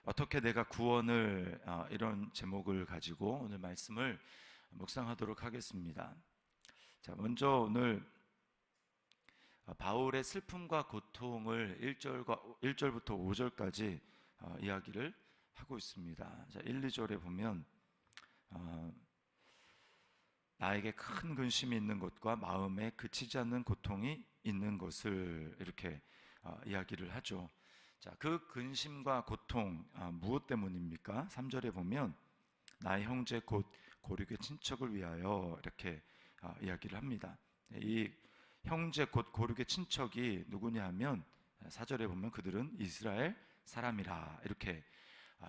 어떻게 내가 구원을 이런 제목을 가지고 오늘 말씀을 묵상하도록 하겠습니다. 자, 먼저 오늘 바울의 슬픔과 고통을 1절부터 5절까지 이야기를 하고 있습니다. 자, 1, 2절에 보면 나에게 큰 근심이 있는 것과 마음에 그치지 않는 고통이 있는 것을 이렇게 이야기를 하죠. 자, 그 근심과 고통 무엇 때문입니까? 3절에 보면 나의 형제 곧 고륙의 친척을 위하여 이렇게 이야기를 합니다. 이 형제 곧 고륙의 친척이 누구냐 하면 4절에 보면 그들은 이스라엘 사람이라 이렇게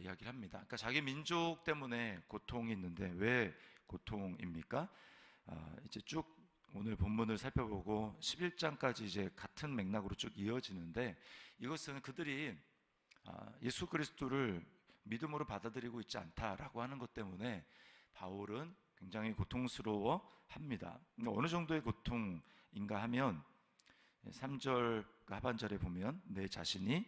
이야기를 합니다. 그러니까 자기 민족 때문에 고통이 있는데 왜 고통입니까? 이제 쭉 오늘 본문을 살펴보고 11장까지 이제 같은 맥락으로 쭉 이어지는데, 이것은 그들이 예수 그리스도를 믿음으로 받아들이고 있지 않다라고 하는 것 때문에 바울은 굉장히 고통스러워 합니다. 어느 정도의 고통인가 하면 3절 하반절에 보면 내 자신이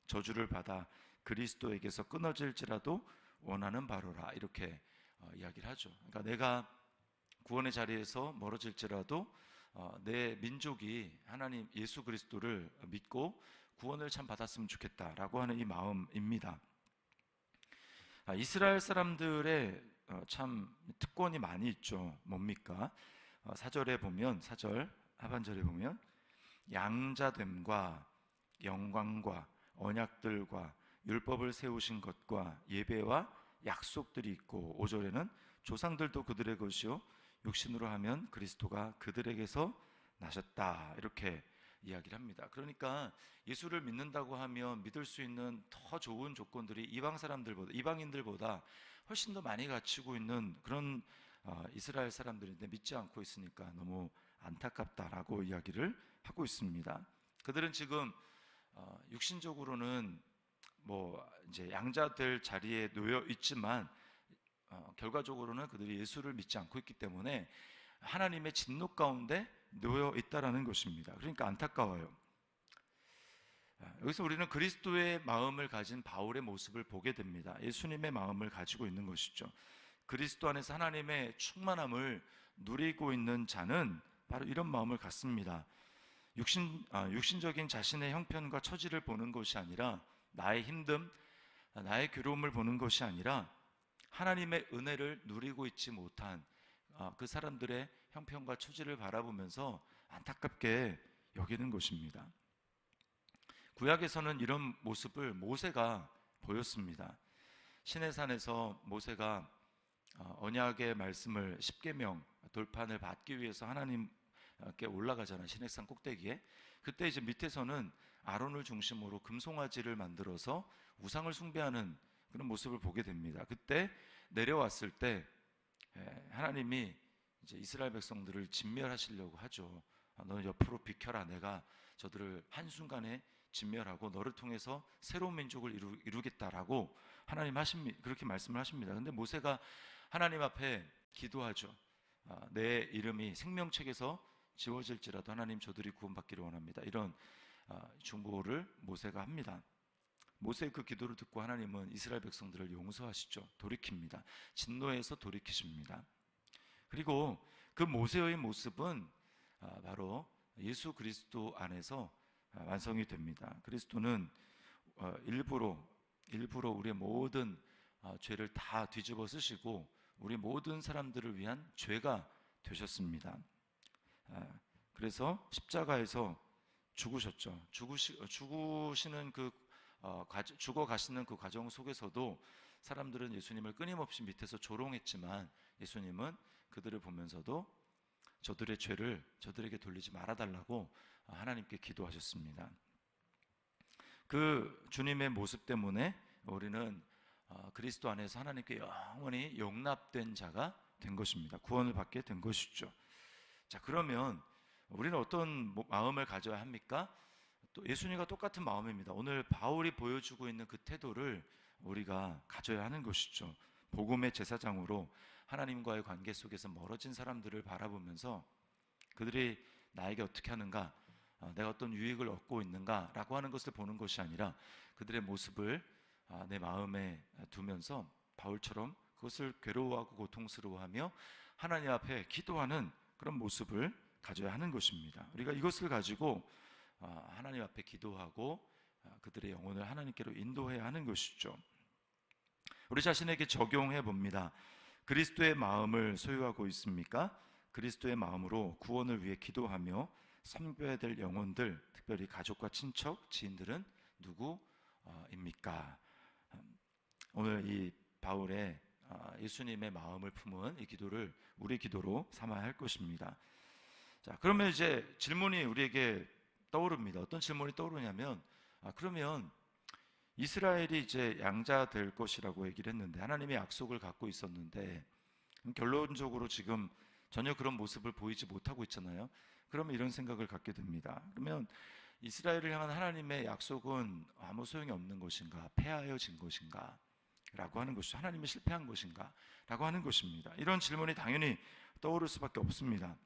저주를 받아 그리스도에게서 끊어질지라도 원하는 바로라 이렇게 이야기를 하죠. 그러니까 내가 구원의 자리에서 멀어질지라도 내 민족이 하나님 예수 그리스도를 믿고 구원을 참 받았으면 좋겠다라고 하는 이 마음입니다. 이스라엘 사람들의 참 특권이 많이 있죠. 뭡니까? 4절에 보면 4절 하반절에 보면 양자됨과 영광과 언약들과 율법을 세우신 것과 예배와 약속들이 있고, 5절에는 조상들도 그들의 것이요 육신으로 하면 그리스도가 그들에게서 나셨다 이렇게 이야기를 합니다. 그러니까 예수를 믿는다고 하면 믿을 수 있는 더 좋은 조건들이 이방인들보다 훨씬 더 많이 갖추고 있는 그런 이스라엘 사람들인데 믿지 않고 있으니까 너무 안타깝다라고 이야기를 하고 있습니다. 그들은 지금 육신적으로는 뭐 이제 양자될 자리에 놓여 있지만 결과적으로는 그들이 예수를 믿지 않고 있기 때문에 하나님의 진노 가운데 놓여 있다라는 것입니다. 그러니까 안타까워요. 여기서 우리는 그리스도의 마음을 가진 바울의 모습을 보게 됩니다. 예수님의 마음을 가지고 있는 것이죠. 그리스도 안에서 하나님의 충만함을 누리고 있는 자는 바로 이런 마음을 갖습니다. 육신적인 자신의 형편과 처지를 보는 것이 아니라, 나의 힘듦, 나의 괴로움을 보는 것이 아니라 하나님의 은혜를 누리고 있지 못한 그 사람들의 형편과 처지를 바라보면서 안타깝게 여기는 것입니다. 구약에서는 이런 모습을 모세가 보였습니다. 시내산에서 모세가 언약의 말씀을 십계명 돌판을 받기 위해서 하나님께 올라가잖아요. 시내산 꼭대기에. 그때 이제 밑에서는 아론을 중심으로 금송아지를 만들어서 우상을 숭배하는 그런 모습을 보게 됩니다. 그때 내려왔을 때 하나님이 이제 이스라엘 백성들을 진멸하시려고 하죠. 너는 옆으로 비켜라. 내가 저들을 한순간에 진멸하고 너를 통해서 새로운 민족을 이루겠다라고 하나님 그렇게 말씀을 하십니다. 근데 모세가 하나님 앞에 기도하죠. 내 이름이 생명책에서 지워질지라도 하나님 저들이 구원받기를 원합니다. 이런 중보를 모세가 합니다. 모세의 그 기도를 듣고 하나님은 이스라엘 백성들을 용서하시죠. 돌이킵니다. 진노에서 돌이키십니다. 그리고 그 모세의 모습은 바로 예수 그리스도 안에서 완성이 됩니다. 그리스도는 일부러 우리의 모든 죄를 다 뒤집어 쓰시고 우리 모든 사람들을 위한 죄가 되셨습니다. 그래서 십자가에서 죽으셨죠. 죽으시는 죽어 가시는 그 과정 속에서도 사람들은 예수님을 끊임없이 밑에서 조롱했지만 예수님은 그들을 보면서도 저들의 죄를 저들에게 돌리지 말아달라고 하나님께 기도하셨습니다. 그 주님의 모습 때문에 우리는 그리스도 안에서 하나님께 영원히 용납된 자가 된 것입니다. 구원을 받게 된 것이죠. 자, 그러면 우리는 어떤 마음을 가져야 합니까? 또 예수님과 똑같은 마음입니다. 오늘 바울이 보여주고 있는 그 태도를 우리가 가져야 하는 것이죠. 복음의 제사장으로 하나님과의 관계 속에서 멀어진 사람들을 바라보면서 그들이 나에게 어떻게 하는가, 내가 어떤 유익을 얻고 있는가 라고 하는 것을 보는 것이 아니라 그들의 모습을 내 마음에 두면서 바울처럼 그것을 괴로워하고 고통스러워하며 하나님 앞에 기도하는 그런 모습을 가져야 하는 것입니다. 우리가 이것을 가지고 하나님 앞에 기도하고 그들의 영혼을 하나님께로 인도해야 하는 것이죠. 우리 자신에게 적용해 봅니다. 그리스도의 마음을 소유하고 있습니까? 그리스도의 마음으로 구원을 위해 기도하며 섬겨야 될 영혼들, 특별히 가족과 친척, 지인들은 누구입니까? 오늘 이 바울의 예수님의 마음을 품은 이 기도를 우리 기도로 삼아야 할 것입니다. 자, 그러면 이제 질문이 우리에게 떠오릅니다. 어떤 질문이 떠오르냐면, 그러면 이스라엘이 이제 양자 될 것이라고 얘기를 했는데, 하나님의 약속을 갖고 있었는데, 결론적으로 지금 전혀 그런 모습을 보이지 못하고 있잖아요. 그러면 이런 생각을 갖게 됩니다. 그러면 이스라엘을 향한 하나님의 약속은 아무 소용이 없는 것인가? 폐하여진 것인가? 라고 하는 것이, 하나님이 실패한 것인가? 라고 하는 것입니다. 이런 질문이 당연히 떠오를 수밖에 없습니다.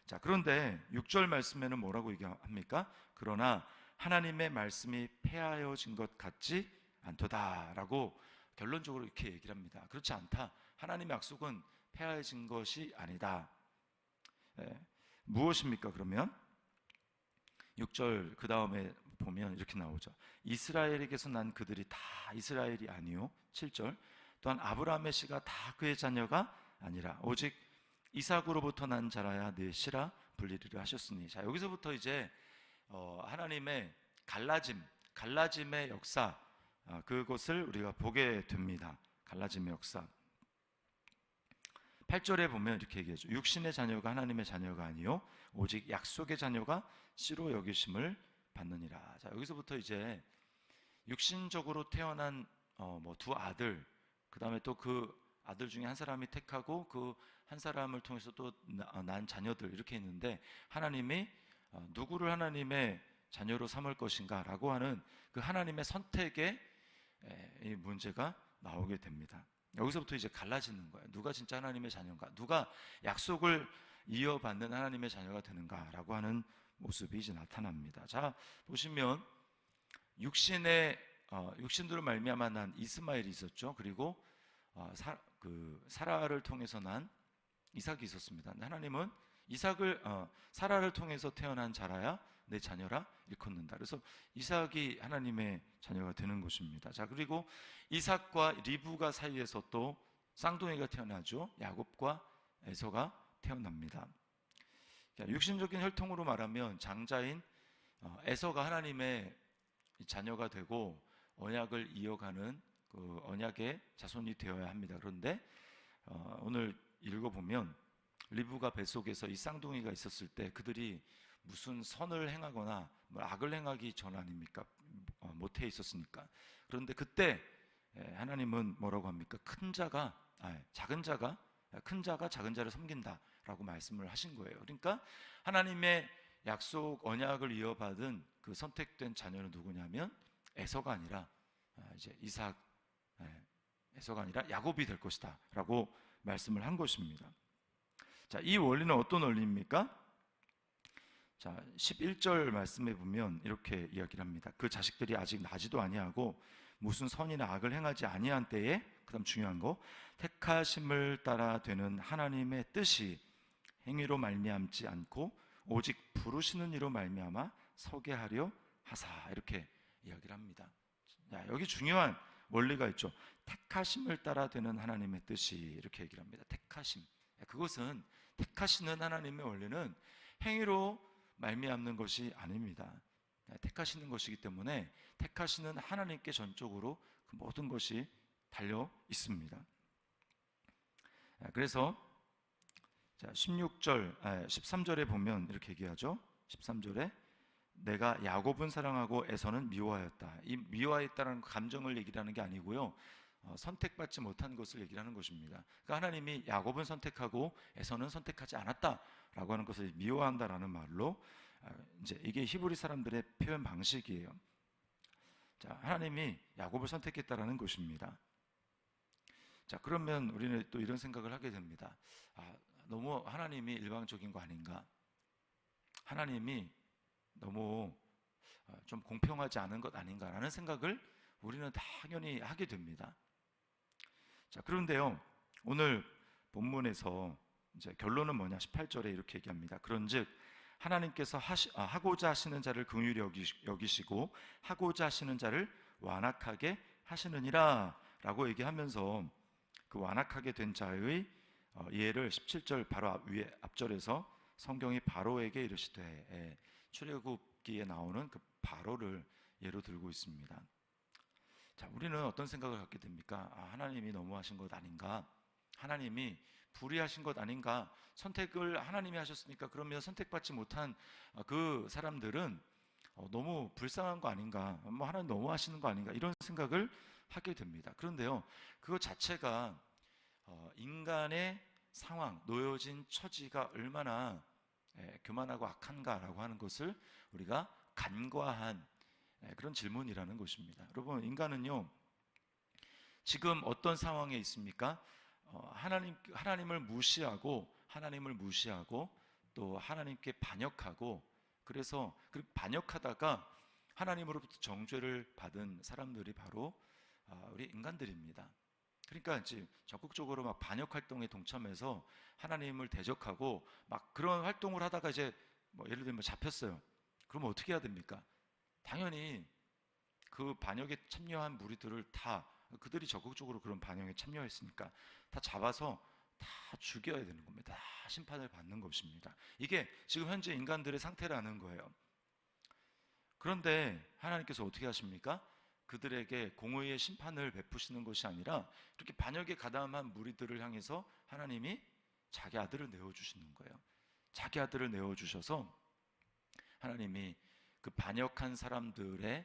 자, 그런데 6절 말씀에는 뭐라고 얘기합니까? 그러나 하나님의 말씀이 폐하여진 것 같지 않도다 라고 결론적으로 이렇게 얘기를 합니다. 그렇지 않다. 하나님의 약속은 폐하여진 것이 아니다. 무엇입니까? 그러면 6절 그 다음에 보면 이렇게 나오죠. 이스라엘에게서 난 그들이 다 이스라엘이 아니요. 7절 또한 아브라함의 씨가 다 그의 자녀가 아니라 오직 이삭으로부터 난 자라야 내 씨라 불리리라 하셨으니. 자, 여기서부터 이제 하나님의 갈라짐의 역사, 그것을 우리가 보게 됩니다. 갈라짐의 역사. 8절에 보면 이렇게 얘기하죠. 육신의 자녀가 하나님의 자녀가 아니요 오직 약속의 자녀가 씨로 여기심을 받느니라. 자, 여기서부터 이제 육신적으로 태어난 두 아들, 그 다음에 또 그 아들 중에 한 사람이 택하고 그 한 사람을 통해서 또 난 자녀들, 이렇게 있는데 하나님이 누구를 하나님의 자녀로 삼을 것인가 라고 하는 그 하나님의 선택의 이 문제가 나오게 됩니다. 여기서부터 이제 갈라지는 거예요. 누가 진짜 하나님의 자녀인가, 누가 약속을 이어받는 하나님의 자녀가 되는가 라고 하는 모습이 이제 나타납니다. 자, 보시면 육신으로 말미암아 난 이스마엘이 있었죠. 그리고 사라를 통해서 난 이삭이 있었습니다. 하나님은 사라를 통해서 태어난 자라야 내 자녀라 일컫는다. 그래서 이삭이 하나님의 자녀가 되는 것입니다. 자, 그리고 이삭과 리브가 사이에서 또 쌍둥이가 태어나죠. 야곱과 에서가 태어납니다. 육신적인 혈통으로 말하면 장자인 에서가 하나님의 자녀가 되고 언약을 이어가는 그 언약의 자손이 되어야 합니다. 그런데 오늘 읽어보면 리브가 뱃속에서 이 쌍둥이가 있었을 때 그들이 무슨 선을 행하거나 악을 행하기 전 아닙니까? 모태에 있었으니까. 그런데 그때 하나님은 뭐라고 합니까? 작은 자가 큰 자가 작은 자를 섬긴다라고 말씀을 하신 거예요. 그러니까 하나님의 약속 언약을 이어받은 그 선택된 자녀는 누구냐면 에서가 아니라 이제 에서가 아니라 야곱이 될 것이다라고 말씀을 한 것입니다. 자, 이 원리는 어떤 원리입니까? 자, 11절 말씀에 보면 이렇게 이야기를 합니다. 그 자식들이 아직 나지도 아니하고 무슨 선이나 악을 행하지 아니한 때에, 그다음 중요한 거, 택하심을 따라 되는 하나님의 뜻이 행위로 말미암지 않고 오직 부르시는 이로 말미암아 서게 하려 하사, 이렇게 이야기를 합니다. 자, 여기 중요한 원리가 있죠. 택하심을 따라 되는 하나님의 뜻이, 이렇게 얘기를 합니다. 택하심, 그것은 택하시는 하나님의 원리는 행위로 말미암는 것이 아닙니다. 택하시는 것이기 때문에 택하시는 하나님께 전적으로 그 모든 것이 달려 있습니다. 그래서 13절에 보면 이렇게 얘기하죠. 13절에 내가 야곱은 사랑하고 에서는 미워하였다. 이 미워하였다는 감정을 얘기하는 게 아니고요, 선택받지 못한 것을 얘기하는 것입니다. 그러니까 하나님이 야곱은 선택하고 에서는 선택하지 않았다라고 하는 것을 미워한다라는 말로, 이제 이게 히브리 사람들의 표현 방식이에요. 자, 하나님이 야곱을 선택했다라는 것입니다. 자, 그러면 우리는 또 이런 생각을 하게 됩니다. 너무 하나님이 일방적인 거 아닌가? 하나님이 너무 좀 공평하지 않은 것 아닌가라는 생각을 우리는 당연히 하게 됩니다. 자, 그런데요, 오늘 본문에서 이제 결론은 뭐냐? 18절에 이렇게 얘기합니다. 그런즉 하나님께서 하고자 하시는 자를 긍휼히 여기시고 하고자 하시는 자를 완악하게 하시느니라 라고 얘기하면서 그 완악하게 된 자의 예를 17절 바로 위에 앞절에서 성경이 바로에게 이르시되, 출애굽기에 나오는 그 바로를 예로 들고 있습니다. 자, 우리는 어떤 생각을 갖게 됩니까? 하나님이 너무하신 것 아닌가? 하나님이 불의하신 것 아닌가? 선택을 하나님이 하셨으니까 그러면 선택받지 못한 그 사람들은 너무 불쌍한 거 아닌가? 뭐 하나님 너무하시는 거 아닌가? 이런 생각을 하게 됩니다. 그런데요, 그것 자체가 인간의 상황, 놓여진 처지가 얼마나 교만하고 악한가라고 하는 것을 우리가 간과한 그런 질문이라는 것입니다. 여러분, 인간은요, 지금 어떤 상황에 있습니까? 하나님을 무시하고 또 하나님께 반역하고, 그래서 그 반역하다가 하나님으로부터 정죄를 받은 사람들이 바로 우리 인간들입니다. 그러니까 이제 적극적으로 막 반역 활동에 동참해서 하나님을 대적하고 막 그런 활동을 하다가 이제 뭐 예를 들면 잡혔어요. 그러면 어떻게 해야 됩니까? 당연히 그 반역에 참여한 무리들을 다, 그들이 적극적으로 그런 반역에 참여했으니까 다 잡아서 다 죽여야 되는 겁니다. 다 심판을 받는 것입니다. 이게 지금 현재 인간들의 상태라는 거예요. 그런데 하나님께서 어떻게 하십니까? 그들에게 공의의 심판을 베푸시는 것이 아니라 이렇게 반역에 가담한 무리들을 향해서 하나님이 자기 아들을 내어주시는 거예요. 자기 아들을 내어주셔서 하나님이 그 반역한 사람들의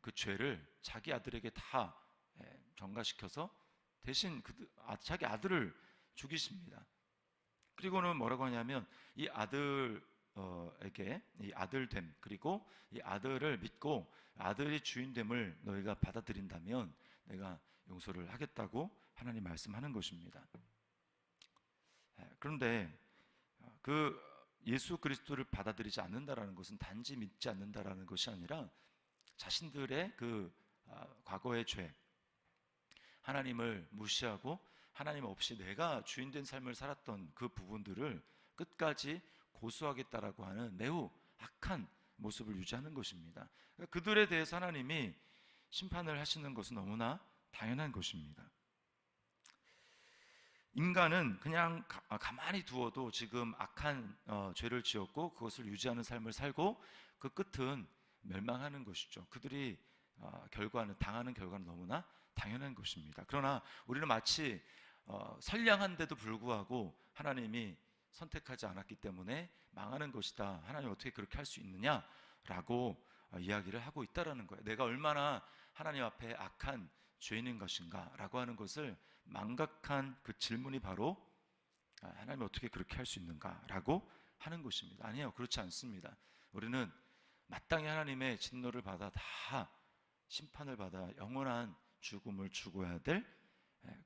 그 죄를 자기 아들에게 다 전가시켜서 대신 자기 아들을 죽이십니다. 그리고는 뭐라고 하냐면 이 아들에게 이 아들됨, 그리고 이 아들을 믿고 아들이 주인됨을 너희가 받아들인다면 내가 용서를 하겠다고 하나님 말씀하는 것입니다. 그런데 그 예수 그리스도를 받아들이지 않는다라는 것은 단지 믿지 않는다라는 것이 아니라 자신들의 그 과거의 죄, 하나님을 무시하고 하나님 없이 내가 주인된 삶을 살았던 그 부분들을 끝까지 고수하겠다라고 하는 매우 악한 모습을 유지하는 것입니다. 그들에 대해서 하나님이 심판을 하시는 것은 너무나 당연한 것입니다. 인간은 그냥 가만히 두어도 지금 악한 죄를 지었고 그것을 유지하는 삶을 살고 그 끝은 멸망하는 것이죠. 그들이 당하는 결과는 너무나 당연한 것입니다. 그러나 우리는 마치 선량한데도 불구하고 하나님이 선택하지 않았기 때문에 망하는 것이다. 하나님 어떻게 그렇게 할 수 있느냐라고 이야기를 하고 있다라는 거예요. 내가 얼마나 하나님 앞에 악한 죄인인 것인가라고 하는 것을 망각한 그 질문이 바로 하나님이 어떻게 그렇게 할 수 있는가라고 하는 것입니다. 아니에요. 그렇지 않습니다. 우리는 마땅히 하나님의 진노를 받아 다 심판을 받아 영원한 죽음을 죽어야 될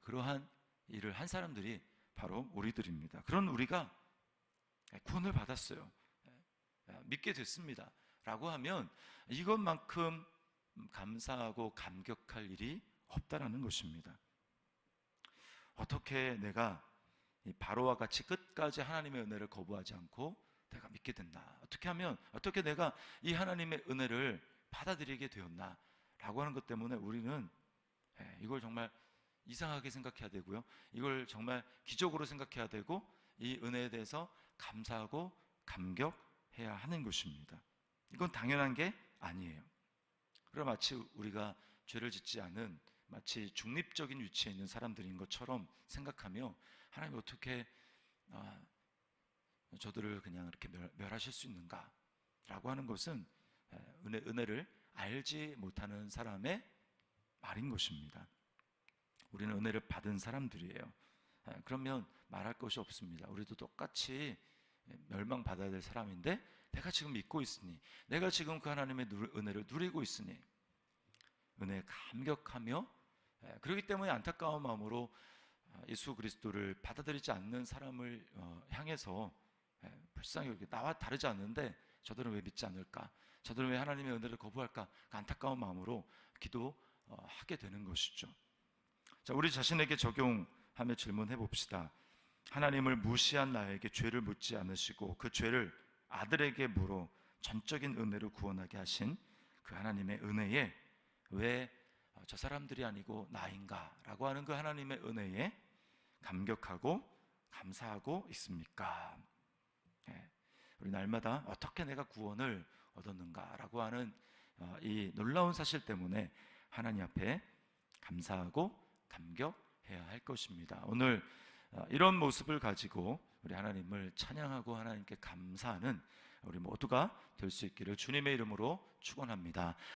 그러한 일을 한 사람들이 바로 우리들입니다. 그런 우리가 구원을 받았어요. 믿게 됐습니다. 라고 하면 이것만큼 감사하고 감격할 일이 없다라는 것입니다. 어떻게 내가 바로와 같이 끝까지 하나님의 은혜를 거부하지 않고 내가 믿게 됐나? 어떻게 내가 이 하나님의 은혜를 받아들이게 되었나? 라고 하는 것 때문에 우리는 이걸 정말 이상하게 생각해야 되고요. 이걸 정말 기적으로 생각해야 되고 이 은혜에 대해서 감사하고 감격해야 하는 것입니다. 이건 당연한 게 아니에요. 그럼 마치 우리가 죄를 짓지 않은 마치 중립적인 위치에 있는 사람들인 것처럼 생각하며 하나님이 어떻게 저들을 그냥 이렇게 멸하실 수 있는가? 라고 하는 것은 은혜를 알지 못하는 사람의 말인 것입니다. 우리는 은혜를 받은 사람들이에요. 그러면 말할 것이 없습니다. 우리도 똑같이 멸망받아야 될 사람인데 내가 지금 믿고 있으니, 내가 지금 그 하나님의 은혜를 누리고 있으니 은혜에 감격하며, 그렇기 때문에 안타까운 마음으로 예수 그리스도를 받아들이지 않는 사람을 향해서 불쌍히 여기고, 나와 다르지 않는데 저들은 왜 믿지 않을까? 저들은 왜 하나님의 은혜를 거부할까? 그 안타까운 마음으로 기도 하게 되는 것이죠. 자, 우리 자신에게 적용하며 질문해 봅시다. 하나님을 무시한 나에게 죄를 묻지 않으시고 그 죄를 아들에게 물어 전적인 은혜로 구원하게 하신 그 하나님의 은혜에 왜 저 사람들이 아니고 나인가? 라고 하는 그 하나님의 은혜에 감격하고 감사하고 있습니까? 우리 날마다 어떻게 내가 구원을 얻었는가? 라고 하는 이 놀라운 사실 때문에 하나님 앞에 감사하고 감격해야 할 것입니다. 오늘 이런 모습을 가지고 우리 하나님을 찬양하고 하나님께 감사하는 우리 모두가 될 수 있기를 주님의 이름으로 축원합니다.